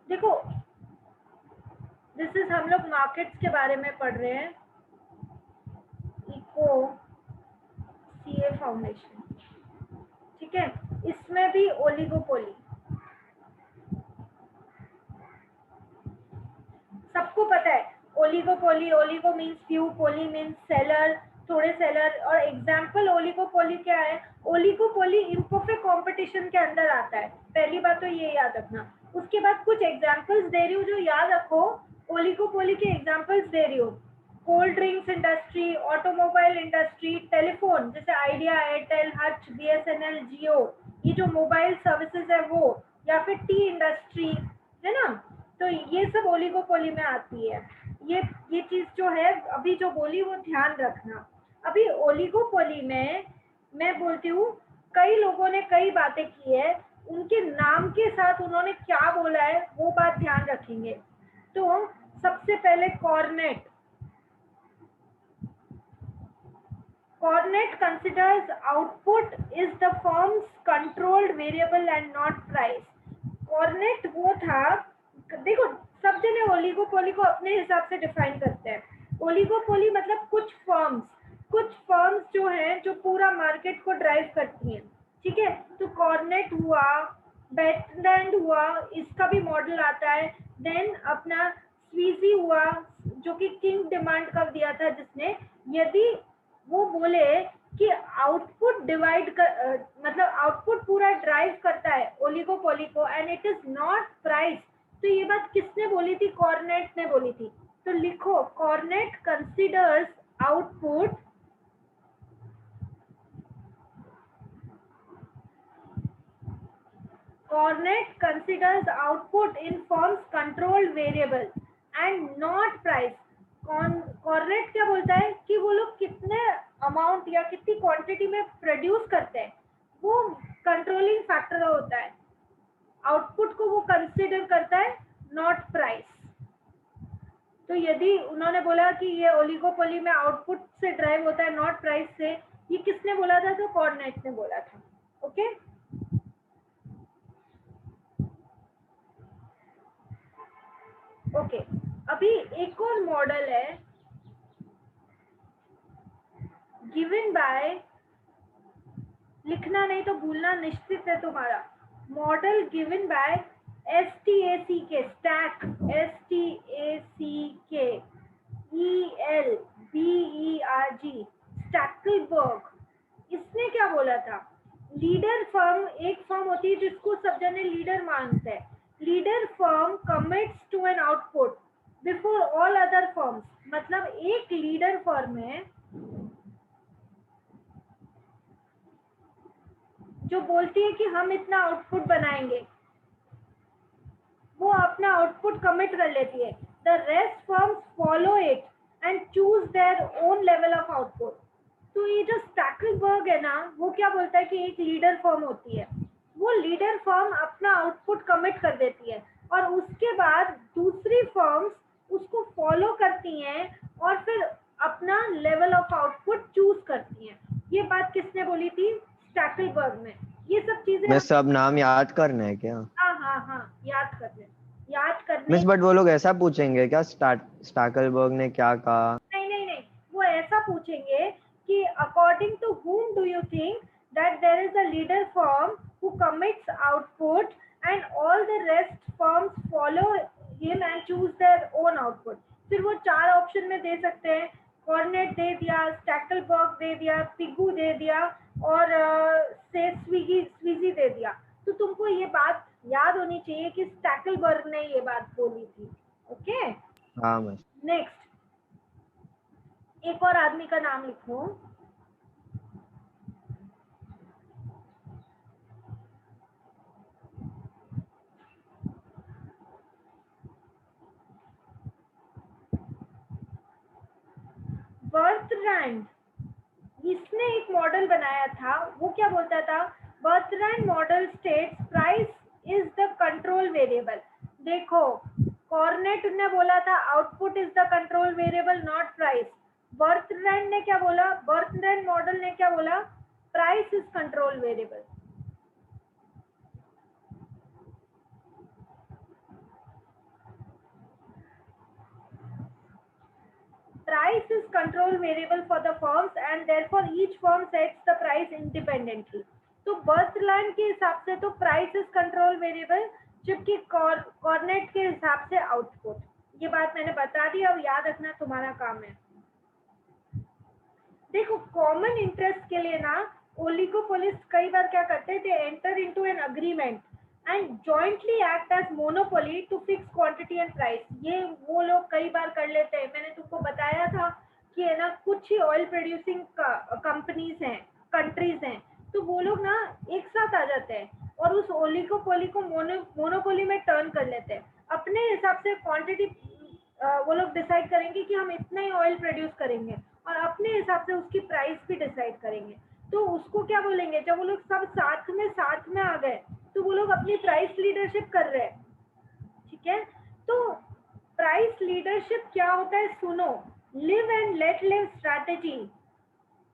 देखो this is, हम लोग मार्केट्स के बारे में पढ़ रहे हैं, इको सीए फाउंडेशन, ठीक है। इसमें भी ओलिगोपोली, सबको पता है ओलिगोपोली, ओलिगो मीन्स फ्यू, पोली मीन्स सेलर, थोड़े सेलर। और एग्जाम्पल ओलिगोपोली क्या है? ओलिगोपोली इम्परफेक्ट कंपटीशन के अंदर आता है, पहली बात तो ये याद रखना। उसके बाद कुछ एग्जाम्पल्स दे रही हूँ जो याद रखो, ओलिगोपोली के एग्जाम्पल्स दे रही हूँ। Cold drinks industry, automobile industry, telephone जैसे आइडिया, एयरटेल, हच, बीएसएनएल, जियो, ये जो मोबाइल सर्विसेज है वो, या फिर टी इंडस्ट्री, है ना। तो ये सब ओलिगोपोली में आती है। ये चीज जो है अभी जो बोली वो ध्यान रखना। अभी ओलिगोपोली में मैं बोलती हूँ, कई लोगों ने कई बातें की है, उनके नाम के साथ उन्होंने क्या बोला है वो बात ध्यान रखेंगे। तो सबसे पहले Cornet, Cornet considers output is the firm's controlled variable and not price. Cornet वो था, देखो सब जने ओलिगोपोली को अपने हिसाब से डिफाइन करते हैं। ओलिगोपोली मतलब कुछ फर्म्स जो हैं जो पूरा मार्केट को ड्राइव करती हैं, ठीक है। तो कॉर्नेट हुआ, बेटलैंड हुआ, इसका भी मॉडल आता है। देन अपना स्वीजी हुआ जो कि किंग डिमांड का दिया था, जिसने यदि वो बोले कि आउटपुट डिवाइड कर मतलब आउटपुट पूरा ड्राइव करता है ओलिगोपोली को and it is not price, तो ये बात किसने बोली थी? कॉर्नेट ने बोली थी। तो लिखो, Cournot considers output Cornet considers output in firm's controlled variable and not price. Cournot क्या बोलता है कि वो लोग कितने अमाउंट या कितनी क्वांटिटी में प्रोड्यूस करते हैं, वो कंट्रोलिंग फैक्टर होता है। आउटपुट को वो कंसिडर करता है, नॉट प्राइस। तो यदि उन्होंने बोला कि ये ओलिगोपोली में आउटपुट से ड्राइव होता है, नॉट प्राइस से, ये किसने बोला था? तो कॉर्नेट ने बोला था। Okay okay. अभी एक और मॉडल है गिवन बाय, लिखना नहीं तो भूलना निश्चित है तुम्हारा, model given by STACK, stack, STACK ELBERG, Stackelberg. इसने क्या बोला था? लीडर फर्म, एक फर्म होती है जिसको सब जने लीडर मानते हैं। Leader firm commits to an output before all other firms, मतलब एक लीडर फर्म है जो बोलती है कि हम इतना आउटपुट बनाएंगे, वो अपना आउटपुट कमिट कर लेती है। The rest firms follow it and choose their own level of output. तो ये जो स्टैकलबर्ग है ना, वो क्या बोलता है कि एक लीडर फर्म होती है, वो लीडर फर्म अपना आउटपुट कमिट कर देती है और उसके बाद दूसरी फर्म्स उसको फॉलो करती हैं और फिर अपना लेवल ऑफ आउटपुट चूज करती हैं। ये बात किसने बोली थी? स्टैकलबर्ग ने। ये सब चीजें मिस सब नाम याद करने हैं क्या? हाँ हाँ हाँ, याद करने, याद करने। मिस बट वो लोग ऐसा पूछेंगे क्या स्टाकलबर्ग ने क्या कहा? नहीं नहीं नहीं, वो ऐसा पूछेंगे कि according to whom do you think that there is a leader firm who commits output and all the rest firms follow him and choose their own output। फिर वो चार ऑप्शन में दे सकते हैं, कॉर्नेट दे दिया, स्टैकलबर्ग दे दिया, पिगू दे दिया और से स्वीजी दे दिया। तो तुमको ये बात याद होनी चाहिए कि स्टैकलबर्ग ने ये बात बोली थी। ओके हाँ मिस। नेक्स्ट, एक और आदमी का नाम लिखो, बर्ट्रैंड। इसने एक मॉडल बनाया था, वो क्या बोलता था? Bertrand model states price is the control variable. देखो, कॉर्नेट ने बोला था output is the control variable not price. Bertrand ने क्या बोला? बर्ट्रैंड मॉडल ने क्या बोला? Price is control variable. control variable for the firms and therefore each firm sets the price independently. तो बर्थलैंड के हिसाब से तो प्राइस इज कंट्रोल वेरिएबल, जबकि कॉर्नेट के हिसाब से आउटपुट। ये बात मैंने बता दी, अब याद रखना तुम्हारा काम है। देखो कॉमन इंटरेस्ट के लिए ना ओलिगोपोलिस्ट कई बार क्या करते हैं, they enter into an agreement and jointly act as monopoly to fix quantity and price. ये वो लोग कई बार कर लेते हैं। मैंने तुमको बताया था कि है ना कुछ ही ऑयल प्रोड्यूसिंग कंपनीज हैं, कंट्रीज हैं, तो वो लोग ना एक साथ आ जाते हैं और उस ओलिगोपोली को मोनोपोली में टर्न कर लेते हैं। अपने हिसाब से क्वांटिटी वो लोग डिसाइड करेंगे कि हम इतना ही ऑयल प्रोड्यूस करेंगे और अपने हिसाब से उसकी प्राइस भी डिसाइड करेंगे। तो उसको क्या बोलेंगे, जब वो लोग सब साथ में आ गए तो वो लोग अपनी प्राइस लीडरशिप कर रहे हैं। ठीक है, तो प्राइस लीडरशिप क्या होता है सुनो। Live and let live strategy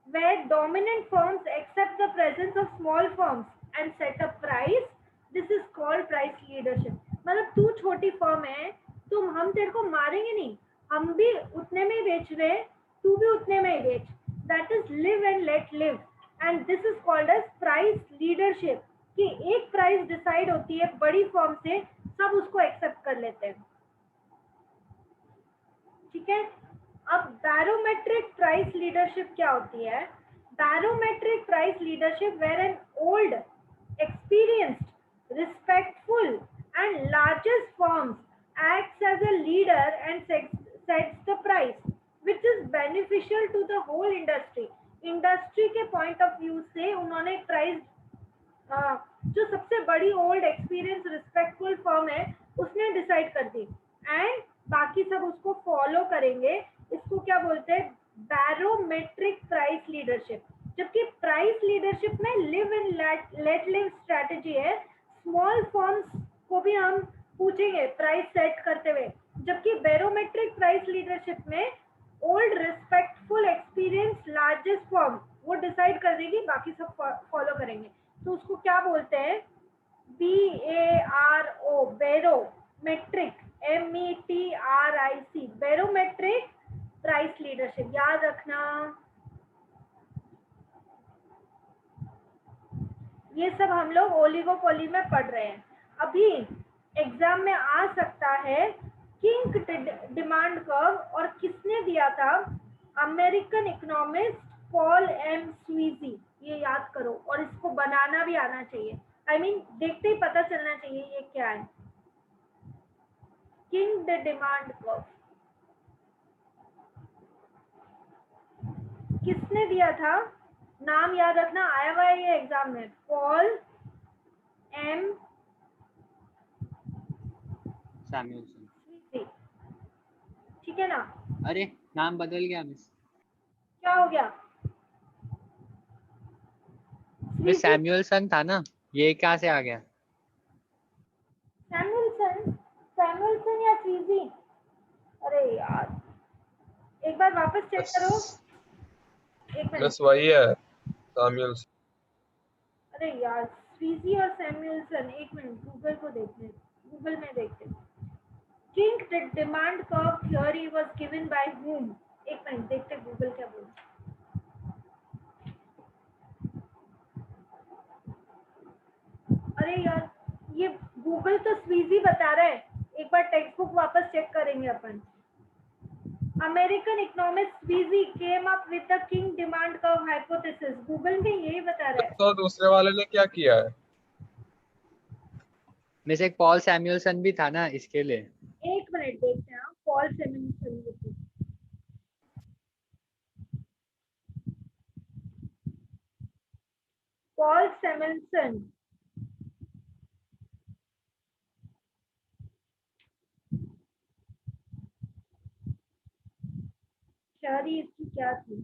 where dominant firms accept the presence of small firms and set a price, this is called price leadership। मतलब तू छोटी फर्म है, तुम हम तेरे को मारेंगे नहीं, हम भी उतने में ही बेच रहे, तू भी उतने में ही बेच। That is live and let live and this is called as price leadership, कि एक प्राइस डिसाइड होती है बड़ी फर्म से, सब उसको एक्सेप्ट कर लेते हैं। ठीक है, अब बैरोमेट्रिक प्राइस लीडरशिप क्या होती है। Barometric price leadership where an old experienced respectful and largest firms acts as a leader and sets the price which is beneficial to the whole industry. Industry के पॉइंट ऑफ व्यू से उन्होंने price, जो सबसे बड़ी old experience respectful firm है उसने decide कर दी and बाकी सब उसको फॉलो करेंगे। इसको क्या बोलते हैं, बैरोमेट्रिक प्राइस लीडरशिप। जबकि प्राइस लीडरशिप में live and let live strategy है, स्मॉल फर्म्स को भी हम पूछेंगे प्राइस सेट करते हुए। जबकि बैरोमेट्रिक प्राइस लीडरशिप में old respectful experience largest firm वो डिसाइड कर देगी, बाकी सब फॉलो करेंगे। तो उसको क्या बोलते हैं, BARO, barometric, METRIC, barometric price leadership. याद रखना, ये सब हम लोग ओलिगोपोली में पढ़ रहे हैं। अभी एग्जाम में आ सकता है किंग डिमांड कर्व, और किसने दिया था, अमेरिकन इकोनॉमिस्ट पॉल एम स्वीजी। ये याद करो और इसको बनाना भी आना चाहिए। I mean, देखते ही पता चलना चाहिए ये क्या है। किंग डिमांड कर्व किसने दिया था, नाम याद रखना, आया हुआ है ये एग्जाम में, पॉल एम सैमुअलसन। ठीक है ना। अरे नाम बदल गया मिस। क्या हो गया मिस सैमुअलसन था ना, ये कहाँ से आ गया। सैमुअलसन या स्वीजी। अरे यार एक बार वापस चेक करो, एक मिनट। बस वही है सैमुअल्सन। अरे यार स्वीजी और सैमुअलसन, एक मिनट गूगल को देखते, गूगल में देखते। King demand curve theory was given by whom? एक मिनट देखते गूगल क्या बोलता। अरे यार ये गूगल तो स्वीजी बता रहा है, एक बार टेक्स्ट बुक वापस चेक करेंगे अपन। American economist Sweezy came up with the kinked demand curve hypothesis, Google में यही बता रहा है। तो दूसरे वाले ने क्या किया है, मिस एक पॉल सैमुअलसन भी था ना, इसके लिए। एक मिनट देखते हैं, Paul Samuelson. Paul Samuelson theory इसकी क्या थी।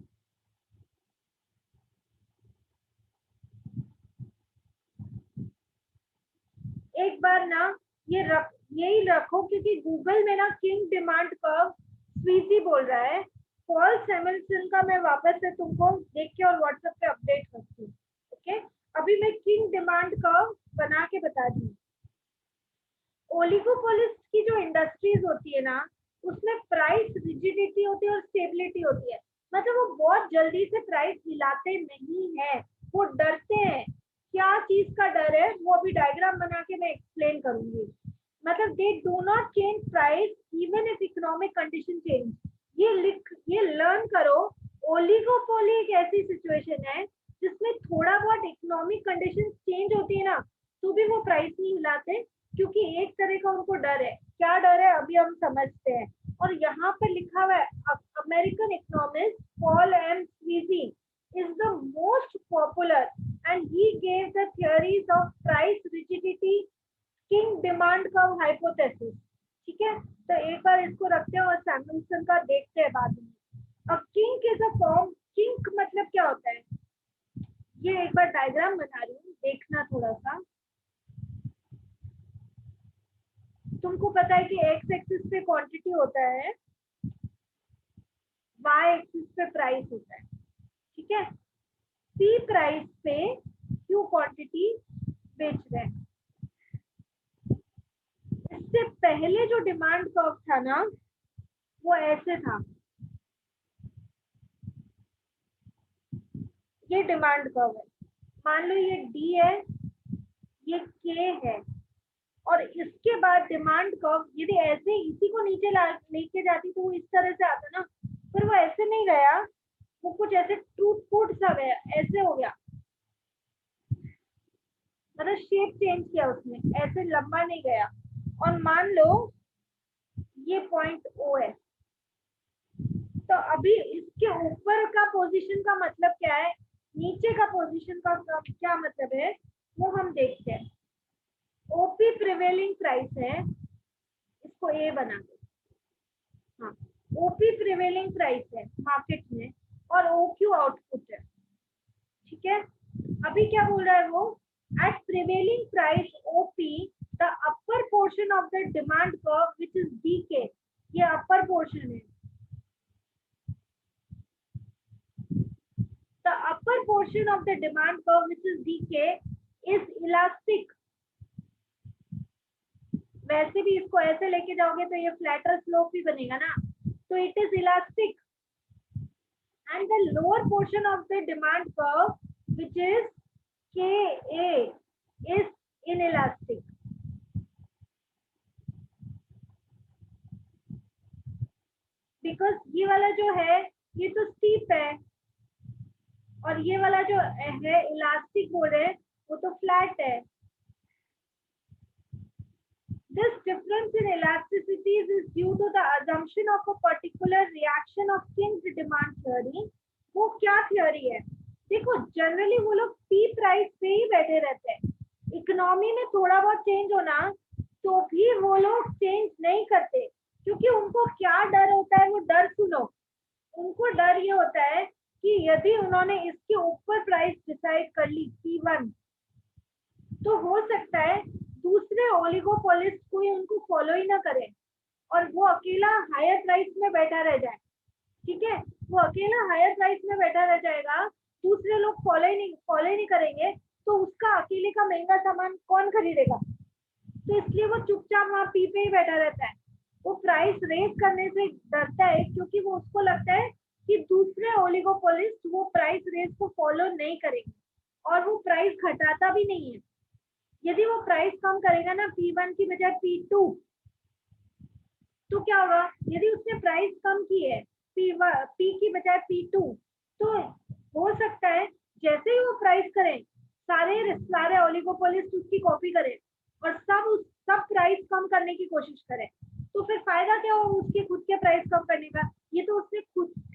एक बार ना यही रखो, क्योंकि गूगल में ना किंग डिमांड कर्व स्वीजी बोल रहा है। पॉल सैमुअलसन का मैं वापस से तुमको देख के और व्हाट्सएप पे अपडेट करती हूँ। ओके, अभी मैं किंग डिमांड कर्व बना के बता दी। ओलिगोपोलिस्ट की जो इंडस्ट्रीज होती है ना, उसमें प्राइस रिजिडिटी होती है और स्टेबिलिटी होती है। मतलब वो बहुत जल्दी से प्राइस हिलाते नहीं है, वो डरते हैं। क्या चीज का डर है वो अभी डायग्राम बना के मैं एक्सप्लेन करूंगी। मतलब they do not change price even if economic condition change. ये लर्न करो। ओलिगोपोली एक ऐसी सिचुएशन है जिसमें थोड़ा बहुत इकोनॉमिक कंडीशन चेंज होती है ना, तो भी वो प्राइस नहीं हिलाते, क्योंकि एक तरह का उनको डर है। क्या डर है अभी हम समझते हैं। और यहाँ पर लिखा हुआ है, American economist Paul M Sweezy is the most popular and he gave the theories of price rigidity, king demand curve hypothesis। ठीक है, तो एक बार इसको रखते हैं और सैमुअलसन का देखते हैं बाद में। अब king is a form, king मतलब क्या होता है, ये एक बार डायग्राम बना रही हूँ, देखना थोड़ा सा। तुमको पता है कि एक्स एक्सिस पे क्वांटिटी होता है, वाई एक्सिस पे प्राइस होता है। ठीक है, पी प्राइस पे क्यू क्वांटिटी बेच रहे हैं। इससे पहले जो डिमांड कर्व था ना, वो ऐसे था। ये डिमांड कर्व है, मान लो ये डी है, ये के है, और इसके बाद डिमांड कर्व यदि ऐसे इसी को नीचे लेके जाती तो वो इस तरह से आता ना, पर वो ऐसे नहीं गया, वो कुछ ऐसे टूट फूट सा गया, ऐसे हो गया। मतलब शेप चेंज किया उसने, ऐसे लंबा नहीं गया। और मान लो ये पॉइंट ओ है, तो अभी इसके ऊपर का पोजीशन का मतलब क्या है, नीचे का पोजीशन का क्या मतलब है, वो हम देखते हैं। ओपी प्रिवेलिंग प्राइस है, इसको ए बना दो। हाँ, ओपी प्रिवेलिंग प्राइस है मार्केट में, और ओक्यू आउटपुट है। ठीक है, अभी क्या बोल रहा है वो, at prevailing price OP the upper portion of the demand curve which is DK, ये अपर पोर्शन है। The upper portion of the demand curve, which is DK, is elastic। वैसे भी इसको ऐसे लेके जाओगे तो ये फ्लैटर स्लोप भी बनेगा ना, तो it is elastic. And the lower portion of the demand curve, which is KA, is inelastic। Because ये वाला जो है ये तो स्टीप है, और ये वाला जो है इलास्टिक बोल रहे हैं, वो तो फ्लैट है। This difference in elasticities is due to the assumption of a particular reaction of King's demand theory। वो क्या थ्योरी है, देखो जनरली वो लोग पी प्राइस पे ही बैठे रहते हैं। इकोनॉमी में थोड़ा बहुत चेंज होना तो भी वो लोग चेंज नहीं करते, क्योंकि उनको क्या डर होता है, वो डर सुनो। उनको डर ये होता है कि यदि उन्होंने इसके ऊपर प्राइस डिसाइड कर ली P1, तो हो सकता है दूसरे ओलिगोपोलिस्ट कोई उनको फॉलो ही ना करे और वो अकेला हायर प्राइस में बैठा रह जाए। ठीक है, वो अकेला हायर प्राइस में बैठा रह जाएगा, दूसरे लोग फॉलो ही नहीं करेंगे, तो उसका अकेले का महंगा सामान कौन खरीदेगा। तो इसलिए वो चुपचाप वहाँ पी पे ही बैठा रहता है। वो प्राइस रेज करने से डरता है, क्योंकि वो उसको लगता है कि दूसरे ओलिगोपोलिस्ट वो प्राइस रेज को फॉलो नहीं करेंगे, और वो प्राइस घटाता भी नहीं है। यदि वो प्राइस कम करेगा ना P1 की बजाय P2, तो क्या होगा, यदि उसने प्राइस कम की है P की बजाय P2, तो हो सकता है जैसे ही वो प्राइस करें, सारे ओलिगोपोलिस्ट उसकी कॉपी करें और सब प्राइस कम करने की कोशिश करें। तो फिर फायदा क्या हो उसके खुद के प्राइस कम करने का, ये तो उसने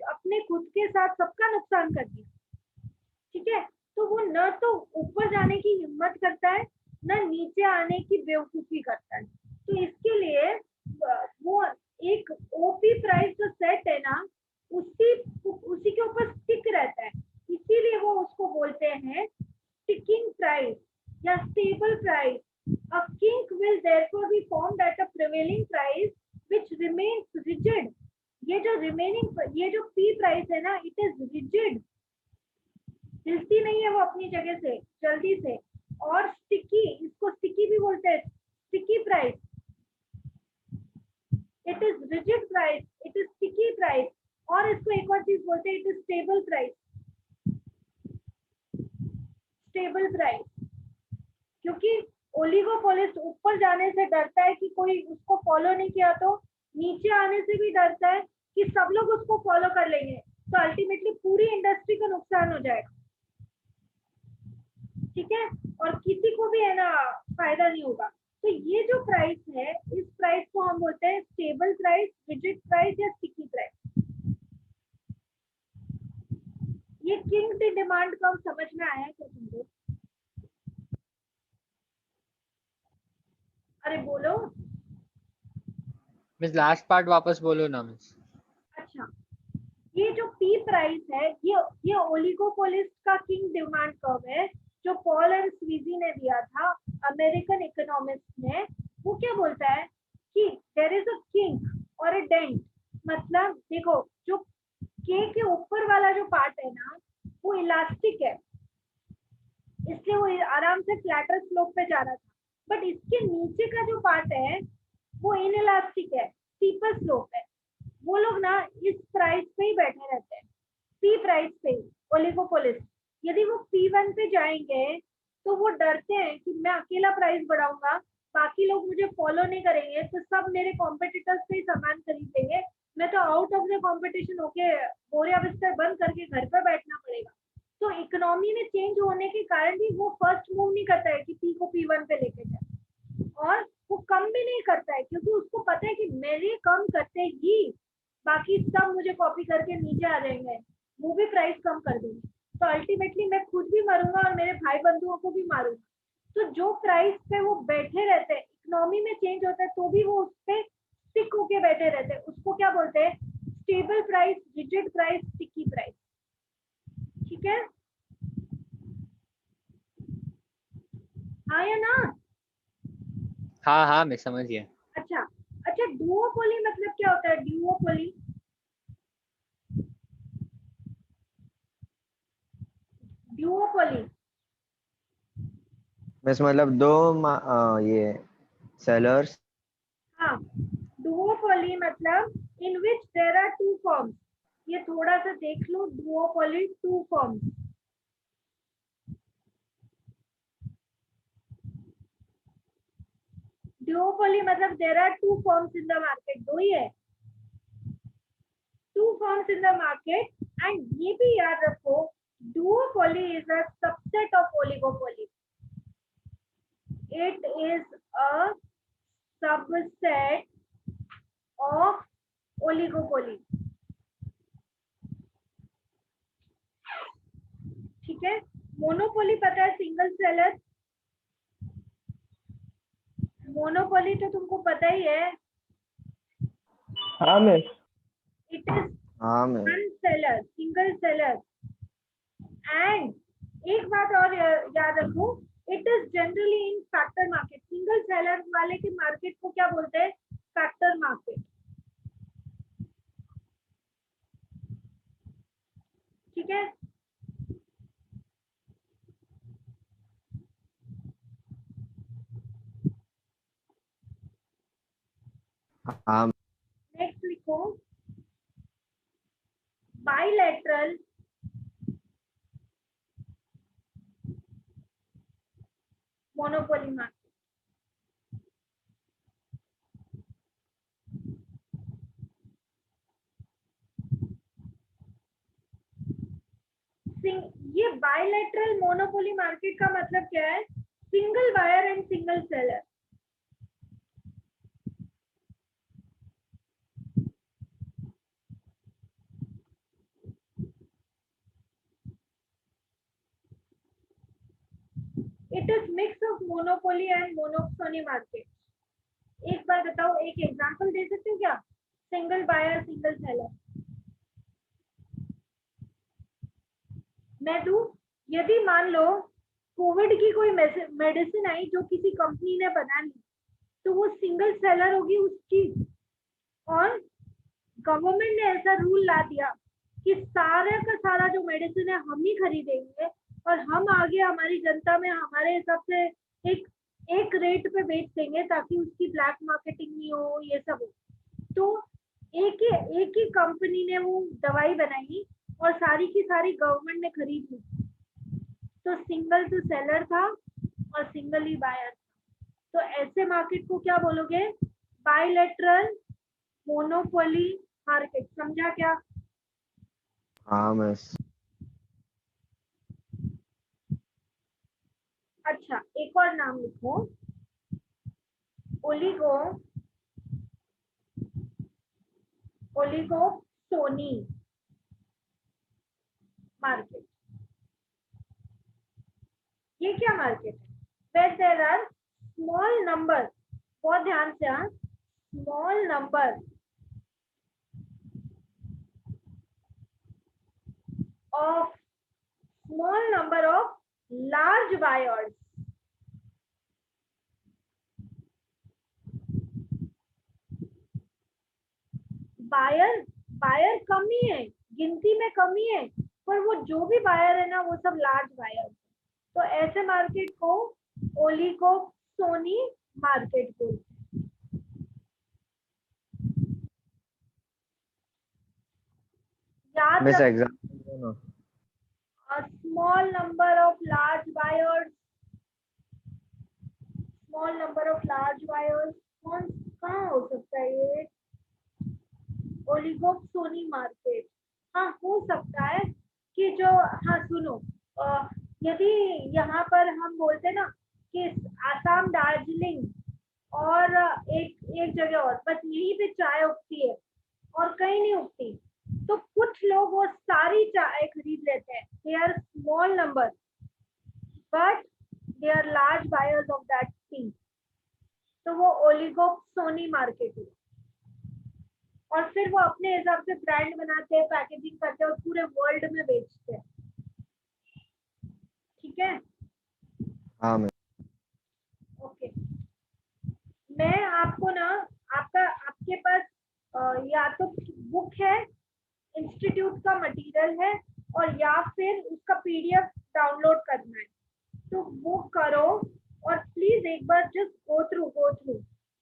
अपने खुद के साथ सबका नुकसान कर दिया। ठीक है, तो वो न तो ऊपर जाने की हिम्मत करता है, न नीचे आने की बेवकूफी करता है। तो इसके लिए वो एक ओपी प्राइस जो सेट है ना, उसी के ऊपर स्टिक रहता है, इसीलिए वो उसको बोलते हैं स्टिकिंग प्राइस या stable price. A kink will therefore be formed at a prevailing price which remains rigid। ये जो P प्राइस है ना, it is rigid, हिलती नहीं है वो अपनी जगह से जल्दी से। और स्टिकी, इसको स्टिकी भी बोलते हैं, sticky price. It is rigid price, it is sticky price, और इसको एक और चीज बोलते हैं, it is stable price. Stable price, क्योंकि ओलिगोपोलिस्ट ऊपर जाने से डरता है कि कोई उसको फॉलो नहीं किया, तो नीचे आने से भी डरता है कि सब लोग उसको फॉलो कर लेंगे, तो अल्टीमेटली पूरी इंडस्ट्री का नुकसान हो जाएगा। ठीक है, और किसी को भी है ना फायदा नहीं होगा। तो ये जो प्राइस है, इस प्राइस को हम बोलते हैं स्टेबल प्राइस, रिजिड प्राइस या स्टिकी प्राइस। ये किंग डिमांड कब समझ में आया क्या तुमको? अरे बोलो। मिस लास्ट पार्ट वापस बोलो ना मिस। अच्छा, ये जो पी प्राइस है, ये ओलिगोपोलिस्ट का किंग डिमांड कर्व है, जो पॉल एंड स्वीजी ने दिया था, अमेरिकन इकोनॉमिस्ट ने। वो क्या बोलता है कि देयर इज अ किंग और अ डेंट, मतलब देखो जो के ऊपर वाला जो पार्ट है ना, वो इलास्टिक है, इसलिए वो आराम से फ्लैटर स्लोप पे जा रहा था। बट इसके नीचे का जो पार्ट है वो इनइलास्टिक है, स्टीपर स्लोप है। वो लोग ना इस प्राइस पे ही बैठे रहते हैं, पी प्राइस पे ही, ओलिगोपोलिस्ट। यदि वो P1 पे जाएंगे तो वो डरते हैं कि मैं अकेला प्राइस बढ़ाऊंगा, बाकी लोग मुझे फॉलो नहीं करेंगे, तो सब मेरे कॉम्पिटिटर्स से ही सामान खरीद लेंगे, मैं तो आउट ऑफ द कॉम्पिटिशन होके बोरिया बिस्तर बंद करके घर पर बैठना पड़ेगा। तो इकोनॉमी में चेंज होने के कारण भी वो फर्स्ट मूव नहीं करता है कि पी को P1 पे लेके जाए, और वो कम भी नहीं करता है, क्योंकि उसको पता है कि मेरे कम करते ही बाकी सब मुझे कॉपी करके नीचे आ जाएंगे, वो भी प्राइस कम कर देंगे, तो अल्टीमेटली मैं खुद भी मरूंगा और मेरे भाई बंधुओं को भी मारूंगा। तो जो प्राइस पे वो बैठे रहते हैं, इकोनॉमी में चेंज होता है तो भी वो उस पे स्टिक होके बैठे रहते हैं, उसको क्या बोलते हैं? Stable price, rigid price, sticky price. ठीक है, हाँ या ना? हाँ हाँ मैं समझ गया। अच्छा अच्छा, डुओपोली मतलब क्या होता है? डुओपोली, डुओपोली बस मतलब ये सेलर्स। हाँ, डुओपोली मतलब in which there are two firms. ये थोड़ा सा देख लो, डुओपोली टू फॉर्म्स। डुओपोली मतलब there are two firms in the market, दो ही है, two firms in the market. And ये भी याद रखो, duopoly is a subset of oligopoly, it is a subset of oligopoly. ठीक है, मोनोपोली पता है, सिंगल सेलर। मोनोपोली तो तुमको पता ही है, हाँ मिस। इट इज हाँ मैं one seller, single seller. And एक बात और याद रखो, it is generally in factor market. Single seller वाले के मार्केट को क्या बोलते हैं? Factor market. ठीक है, हाँ नेक्स्ट लिखो, बाइलेटरल मोनोपोली मार्केट। ये बायलैटरल मोनोपोली मार्केट का मतलब क्या है? Single buyer and single seller. It is mix of monopoly and monopoly market. एक बार बताओ, एक एग्जांपल दे सकते हो क्या? Single buyer, single seller. मैं दूं? यदि मान लो कोविड की कोई मेडिसिन आई जो किसी कंपनी ने बना ली, तो वो सिंगल सेलर होगी उसकी, और गवर्नमेंट ने ऐसा रूल ला दिया कि सारा का सारा जो मेडिसिन है हम ही खरीदेंगे, और हम आगे हमारी जनता में हमारे हिसाब से एक एक रेट पे बेच देंगे, ताकि उसकी ब्लैक मार्केटिंग नहीं हो, ये सब हो। तो एक ही कंपनी ने वो दवाई बनाई और सारी की सारी गवर्नमेंट ने खरीद ली, तो सिंगल टू सेलर था और सिंगल ही बायर था। तो ऐसे मार्केट को क्या बोलोगे? Bilateral monopoly market. समझा क्या? हाँ मिस। अच्छा, एक और नाम लिखो, ओलिगो ओलिगोसोनी मार्केट। ये क्या मार्केट है? Where there are small number, बहुत ध्यान से, हाँ, small number of small number of large buyers. Buyer कम ही है, गिनती में कमी है, पर वो जो भी बायर है ना वो सब लार्ज बायर। तो ऐसे मार्केट को ओलिगोसोनी मार्केट बोलते हैं। याद मिस रख, एग्जाम्पल दो ना। a small number of large buyers, small number of large buyers, कौन कहाँ हो सकता है ये? ओलिगोसोनी मार्केट। हाँ, हो सकता है कि जो, हाँ सुनो, यदि यहाँ पर हम बोलते ना कि आसाम, दार्जिलिंग और एक जगह और, बस यहीं पे चाय उगती है और कहीं नहीं उगती, तो कुछ लोग वो सारी चाय खरीद लेते हैं। They are small number but they are large buyers of that tea, तो वो ओलिगोसोनी मार्केट है। और फिर वो अपने हिसाब से ब्रांड बनाते हैं, पैकेजिंग करते हैं और पूरे वर्ल्ड में बेचते हैं। ठीक है? हाँ मिस। ओके, मैं आपको ना, आपके पास या तो बुक है, इंस्टीट्यूट का मटेरियल है, और या फिर उसका पीडीएफ डाउनलोड करना है, तो वो करो और प्लीज एक बार जस्ट गो थ्रू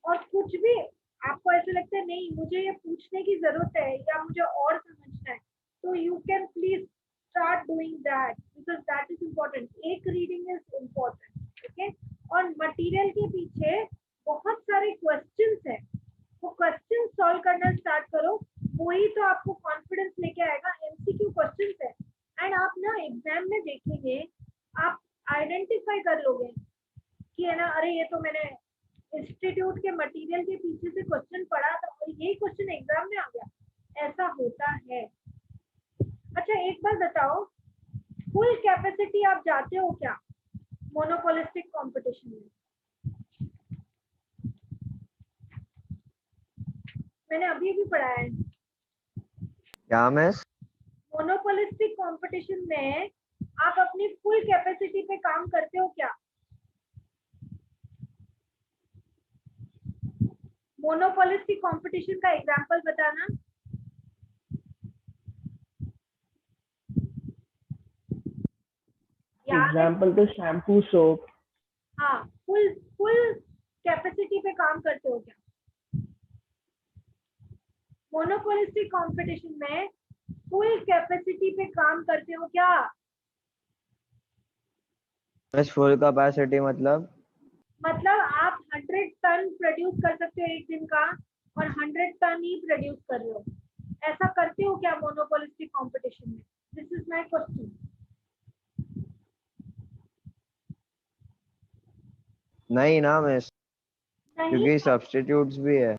और कुछ भी आपको ऐसे लगता है नहीं मुझे ये पूछने की जरूरत है या मुझे और समझना है, तो you can please start doing that, because that is important. एक रीडिंग इज इम्पोर्टेंट, ओके? और मटेरियल के पीछे बहुत सारे क्वेश्चंस हैं, वो क्वेश्चन सॉल्व करना स्टार्ट करो, वही तो आपको कॉन्फिडेंस लेके आएगा। एमसीक्यू क्वेश्चंस है, एंड आप ना एग्जाम में देखेंगे, आप आइडेंटिफाई कर लोगे कि है ना, अरे ये तो मैंने इंस्टीट्यूट के मटेरियल के पीछे से क्वेश्चन पढ़ा था और यही क्वेश्चन एग्जाम में आ गया। ऐसा होता है। अच्छा, एक बात बताओ, फुल कैपेसिटी आप जाते हो क्या मोनोपोलिस्टिक कंपटीशन में? मैंने अभी अभी पढ़ाया है। क्या मिस? मोनोपोलिस्टिक कंपटीशन में आप अपनी फुल कैपेसिटी पे काम करते हो क्या? मोनोपोलिस्टिक कंपटीशन का एग्जांपल बताना। एग्जाम्पल तो शैम्पू, सोप। हाँ, फुल कैपेसिटी पे काम करते हो क्या मोनोपोलिस्टिक कंपटीशन में? फुल कैपेसिटी पे काम करते हो क्या? मिस फुल कैपेसिटी मतलब? मतलब आप 100 टन प्रोड्यूस कर सकते हो एक दिन का, और 100 टन ही प्रोड्यूस कर रहे हो, ऐसा करते हो क्या मोनोपोलिस्टिक कंपटीशन में? This is my question. नहीं ना मिस, नहीं, क्योंकि सब्स्टिट्यूट्स भी है।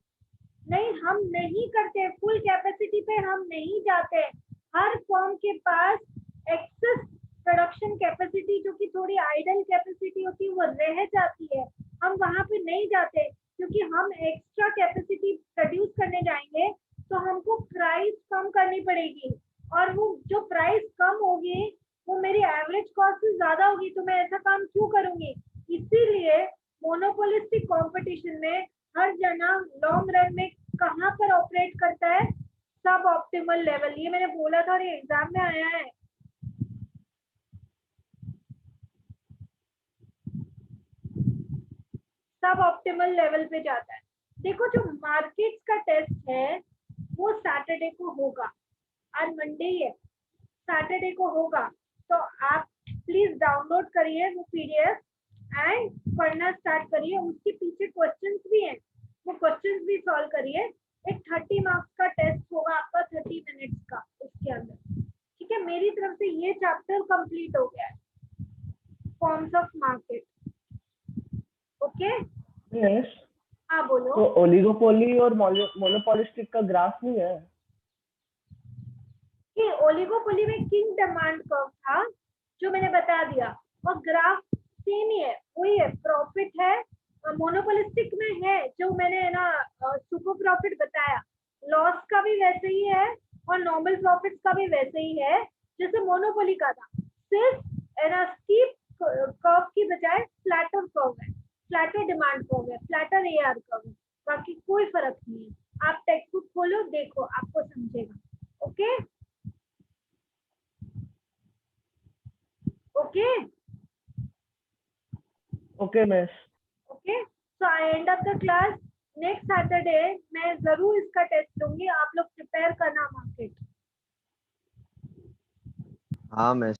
नहीं, हम नहीं करते, फुल कैपेसिटी पे हम नहीं जाते। हर फॉर्म के पास एक्सेस प्रोडक्शन कैपेसिटी, जो कि थोड़ी आइडल कैपेसिटी होती है, वो रह जाती है। हम वहां पे नहीं जाते, क्योंकि हम एक्स्ट्रा कैपेसिटी प्रोड्यूस करने जाएंगे तो हमको प्राइस कम करनी पड़ेगी, और वो जो प्राइस कम होगी वो मेरी एवरेज कॉस्ट से ज्यादा होगी, तो मैं ऐसा काम क्यों करूंगी? इसीलिए मोनोपोलिस्टिक कंपटीशन में हर जना लॉन्ग रन में कहाँ पर ऑपरेट करता है? सब ऑप्टिमल लेवल। ये मैंने बोला था और ये एग्जाम में आया है। सब ऑप्टिमल लेवल पे जाता है। देखो, जो मार्केट्स का टेस्ट है वो सैटरडे को होगा। आज मंडे ही है, सैटरडे को होगा। तो आप प्लीज डाउनलोड करिए वो पीडीएफ एंड पढ़ना स्टार्ट करिए। उसके पीछे क्वेश्चंस भी हैं, वो क्वेश्चंस भी सॉल्व करिए। एक 30 मार्क्स का टेस्ट होगा आपका 30 मिनट्स का उसके अंदर। ठीक है, मेरी तरफ से ये चैप्टर कंप्लीट हो गया है, forms of market. Okay, yes, हाँ बोलो। तो ओलिगोपोली और मोनोपोलिस्टिक का ग्राफ नहीं है? कि ओलिगोपोली में किंग डिमांड कर्व था जो मैंने बता दिया, और ग्राफ सेम ही है, वही है, प्रॉफिट है। मोनोपोलिस्टिक में है जो मैंने ना सुपर प्रॉफिट बताया, लॉस का भी वैसे ही है और नॉर्मल प्रॉफिट का भी वैसे ही है जैसे मोनोपोली का था। सिर्फ ना स्टीप कर्व की बजाय फ्लैटर कर्व है, फ्लैटर डिमांड कर्व है, फ्लैटर एआर कर्व है, बाकी कोई फर्क नहीं है। आप टेक्स्ट बुक खोलो, देखो, आपको समझेगा। Okay okay okay miss. Okay, so I end of the class. Next Saturday मैं जरूर इसका टेस्ट लूंगी, आप लोग प्रिपेयर करना मार्केट। हाँ मिस।